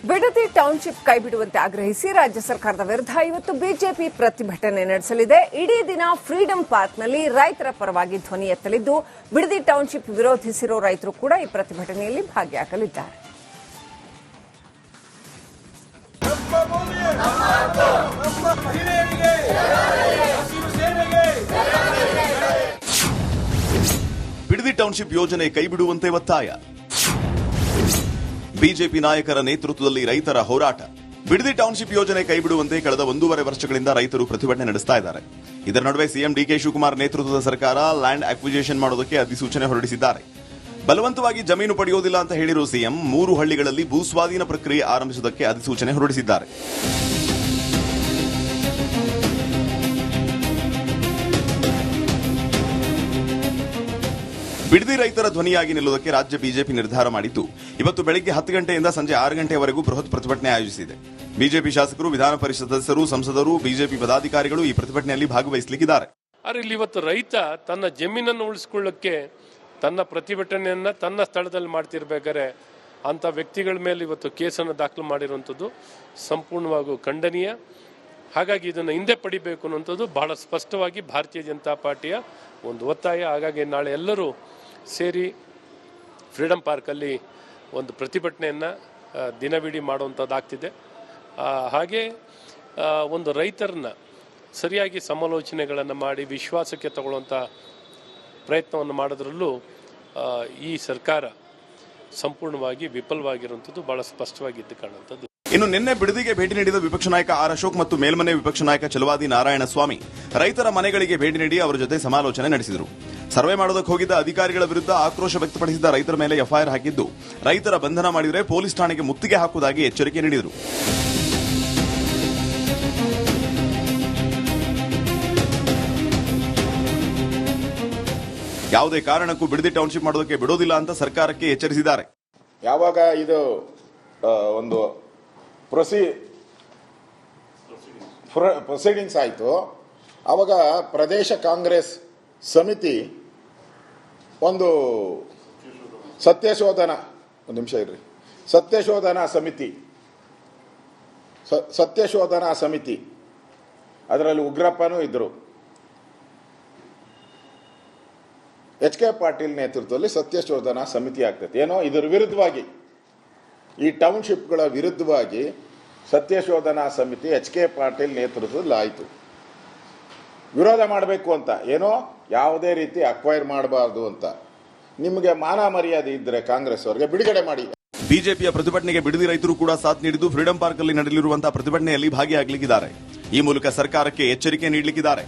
Bidadi township ಕೈಬಿಡುವಂತೆ ಆಗ್ರಹಿಸಿ ರಾಜ್ಯ ಸರ್ಕಾರದ ವಿರುದ್ಧ ಇವತ್ತು ಬಿಜೆಪಿ ಪ್ರತಿಭಟನೆ ನಡೆಸಲಿದೆ. ಇಡೀ ದಿನ ಫ್ರೀಡಂ ಪಾರ್ಕ್ನಲ್ಲಿ ರೈತರ ಪರವಾಗಿ ಧ್ವನಿ ಎತ್ತಲಿದ್ದು, ಬಿಡದಿ ಟೌನ್ಶಿಪ್ ವಿರೋಧಿಸಿರೋ ರೈತರು ಕೂಡ ಈ ಪ್ರತಿಭಟನೆಯಲ್ಲಿ ಭಾಗಿಯಾಗಲಿದ್ದಾರೆ. ಬಿಡದಿ ಟೌನ್ಶಿಪ್ ಯೋಜನೆ ಕೈಬಿಡುವಂತೆ ಒತ್ತಾಯ. ಬಿಜೆಪಿ ನಾಯಕರ ನೇತೃತ್ವದಲ್ಲಿ ರೈತರ ಹೋರಾಟ. ಬಿಡದಿ ಟೌನ್ಶಿಪ್ ಯೋಜನೆ ಕೈಬಿಡುವಂತೆ ಕಳೆದ 1.5 ವರ್ಷಗಳಿಂದ ರೈತರು ಪ್ರತಿಭಟನೆ ನಡೆಸ್ತಾ ಇದ್ದಾರೆ. ಇದರ ನಡುವೆ ಸಿಎಂ ಡಿಕೆ ಶಿವಕುಮಾರ್ ನೇತೃತ್ವದ ಸರ್ಕಾರ ಲ್ಯಾಂಡ್ ಅಕ್ವಿಜಿಷನ್ ಮಾಡೋದಕ್ಕೆ ಅಧಿಸೂಚನೆ ಹೊರಡಿಸಿದ್ದಾರೆ. ಬಲವಂತವಾಗಿ ಜಮೀನು ಪಡೆಯೋದಿಲ್ಲ ಅಂತ ಹೇಳಿರುವ ಸಿಎಂ 3 ಹಳ್ಳಿಗಳಲ್ಲಿ ಭೂಸ್ವಾಧೀನ ಪ್ರಕ್ರಿಯೆ ಆರಂಭಿಸುವುದಕ್ಕೆ ಅಧಿಸೂಚನೆ ಹೊರಡಿಸಿದ್ದಾರೆ. ಬಿಡದಿ ರೈತರ ಧ್ವನಿಯಾಗಿ ನಿಲ್ಲುವುದಕ್ಕೆ ರಾಜ್ಯ ಬಿಜೆಪಿ ನಿರ್ಧಾರ ಮಾಡಿದ್ದು, ಇವತ್ತು ಬೆಳಗ್ಗೆ 10 ಗಂಟೆಯಿಂದ ಸಂಜೆ 6 ಗಂಟೆಯವರೆಗೂ ಬೃಹತ್ ಪ್ರತಿಭಟನೆ ಆಯೋಜಿಸಿದೆ. ಬಿಜೆಪಿ ಶಾಸಕರು, ವಿಧಾನ ಪರಿಷತ್ ಸದಸ್ಯರು, ಸಂಸದರು, ಬಿಜೆಪಿ ಪದಾಧಿಕಾರಿಗಳು ಈ ಪ್ರತಿಭಟನೆಯಲ್ಲಿ ಭಾಗವಹಿಸಲಿದ್ದಾರೆ. ಇಲ್ಲಿ ಇವತ್ತು ರೈತ ತನ್ನ ಜಮೀನನ್ನು ಉಳಿಸಿಕೊಳ್ಳಕ್ಕೆ ತನ್ನ ಪ್ರತಿಭಟನೆಯನ್ನ ತನ್ನ ಸ್ಥಳದಲ್ಲಿ ಮಾಡ್ತಿರ್ಬೇಕಾದ್ರೆ ಅಂತ ವ್ಯಕ್ತಿಗಳ ಮೇಲೆ ಇವತ್ತು ಕೇಸನ್ನು ದಾಖಲು ಮಾಡಿರುವಂಥದ್ದು ಸಂಪೂರ್ಣವಾಗಿ ಖಂಡನೀಯ. ಹಾಗಾಗಿ ಇದನ್ನು ಹಿಂದೆ ಪಡಿಬೇಕು ಅನ್ನುವಂಥದ್ದು ಬಹಳ ಸ್ಪಷ್ಟವಾಗಿ ಭಾರತೀಯ ಜನತಾ ಪಾರ್ಟಿಯ ಒಂದು ಒತ್ತಾಯ. ಹಾಗಾಗಿ ನಾಳೆ ಎಲ್ಲರೂ ಸೇರಿ ಫ್ರೀಡಂ ಪಾರ್ಕಲ್ಲಿ ಒಂದು ಪ್ರತಿಭಟನೆಯನ್ನು ದಿನವಿಡೀ ಮಾಡುವಂಥದ್ದಾಗ್ತಿದೆ. ಹಾಗೆ ಒಂದು ರೈತರನ್ನ ಸರಿಯಾಗಿ ಸಮಾಲೋಚನೆಗಳನ್ನು ಮಾಡಿ ವಿಶ್ವಾಸಕ್ಕೆ ತಗೊಳ್ಳುವಂಥ ಪ್ರಯತ್ನವನ್ನು ಮಾಡೋದ್ರಲ್ಲೂ ಈ ಸರ್ಕಾರ ಸಂಪೂರ್ಣವಾಗಿ ವಿಫಲವಾಗಿರುವಂಥದ್ದು ಬಹಳ ಸ್ಪಷ್ಟವಾಗಿದ್ದು ಕಾಣುವಂಥದ್ದು. ಇನ್ನು ನಿನ್ನೆ ಬಿಡದಿಗೆ ಭೇಟಿ ನೀಡಿದ ವಿಪಕ್ಷ ನಾಯಕ ಆರ್ ಅಶೋಕ್ ಮತ್ತು ಮೇಲ್ಮನೆ ವಿಪಕ್ಷ ನಾಯಕ ಚಲವಾದಿ ನಾರಾಯಣಸ್ವಾಮಿ ರೈತರ ಮನೆಗಳಿಗೆ ಭೇಟಿ ನೀಡಿ ಅವರ ಜೊತೆ ಸಮಾಲೋಚನೆ ನಡೆಸಿದರು. ಸರ್ವೆ ಮಾಡೋದಕ್ಕೆ ಹೋಗಿದ್ದ ಅಧಿಕಾರಿಗಳ ವಿರುದ್ಧ ಆಕ್ರೋಶ ವ್ಯಕ್ತಪಡಿಸಿದ ರೈತರ ಮೇಲೆ ಎಫ್ಐಆರ್ ಹಾಕಿದ್ದು, ರೈತರ ಬಂಧನ ಮಾಡಿದರೆ ಪೊಲೀಸ್ ಠಾಣೆಗೆ ಮುತ್ತಿಗೆ ಹಾಕುವುದಾಗಿ ಎಚ್ಚರಿಕೆ ನೀಡಿದರು. ಯಾವುದೇ ಕಾರಣಕ್ಕೂ ಬಿಡದಿ ಟೌನ್ಶಿಪ್ ಮಾಡೋದಕ್ಕೆ ಬಿಡೋದಿಲ್ಲ ಅಂತ ಸರ್ಕಾರಕ್ಕೆ ಎಚ್ಚರಿಸಿದ್ದಾರೆ. ಯಾವಾಗ ಇದು ಒಂದು ಪ್ರೊಸೀಡಿಂಗ್ಸ್ ಆಯಿತು, ಆವಾಗ ಪ್ರದೇಶ ಕಾಂಗ್ರೆಸ್ ಸಮಿತಿ ಒಂದು ಸತ್ಯಶೋಧನಾ ಸಮಿತಿ ಅದರಲ್ಲಿ ಉಗ್ರಪ್ಪನೂ ಇದ್ರು. ಎಚ್ ಕೆ ಪಾಟೀಲ್ ನೇತೃತ್ವದಲ್ಲಿ ಸತ್ಯಶೋಧನಾ ಸಮಿತಿ ಆಗ್ತದೆ. ಏನೋ ಇದರ ವಿರುದ್ಧವಾಗಿ, ಈ ಟೌನ್ಶಿಪ್ಗಳ ವಿರುದ್ಧವಾಗಿ ಸತ್ಯಶೋಧನಾ ಸಮಿತಿ ಎಚ್ ಕೆ ಪಾಟೀಲ್ ನೇತೃತ್ವದಲ್ಲಿ ಆಯಿತು. ವಿರೋಧ ಮಾಡಬೇಕು ಅಂತ, ಏನೋ ಯಾವುದೇ ರೀತಿ ಅಕ್ವೈರ್ ಮಾಡಬಾರ್ದು ಅಂತ. ನಿಮಗೆ ಮಾನ ಮರ್ಯಾದೆ ಇದ್ರೆ ಕಾಂಗ್ರೆಸ್ ಅವರಿಗೆ ಬಿಡುಗಡೆ ಮಾಡಿ. ಬಿಜೆಪಿಯ ಪ್ರತಿಭಟನೆಗೆ ಬಿಡದಿ ರೈತರು ಕೂಡ ಸಾಥ್ ನೀಡಿದ್ದು, ಫ್ರೀಡಂ ಪಾರ್ಕ್ ಅಲ್ಲಿ ನಡೆಯಲಿರುವಂತಹ ಪ್ರತಿಭಟನೆಯಲ್ಲಿ ಭಾಗಿಯಾಗಲಿದ್ದಾರೆ. ಈ ಮೂಲಕ ಸರ್ಕಾರಕ್ಕೆ ಎಚ್ಚರಿಕೆ ನೀಡಲಿದ್ದಾರೆ.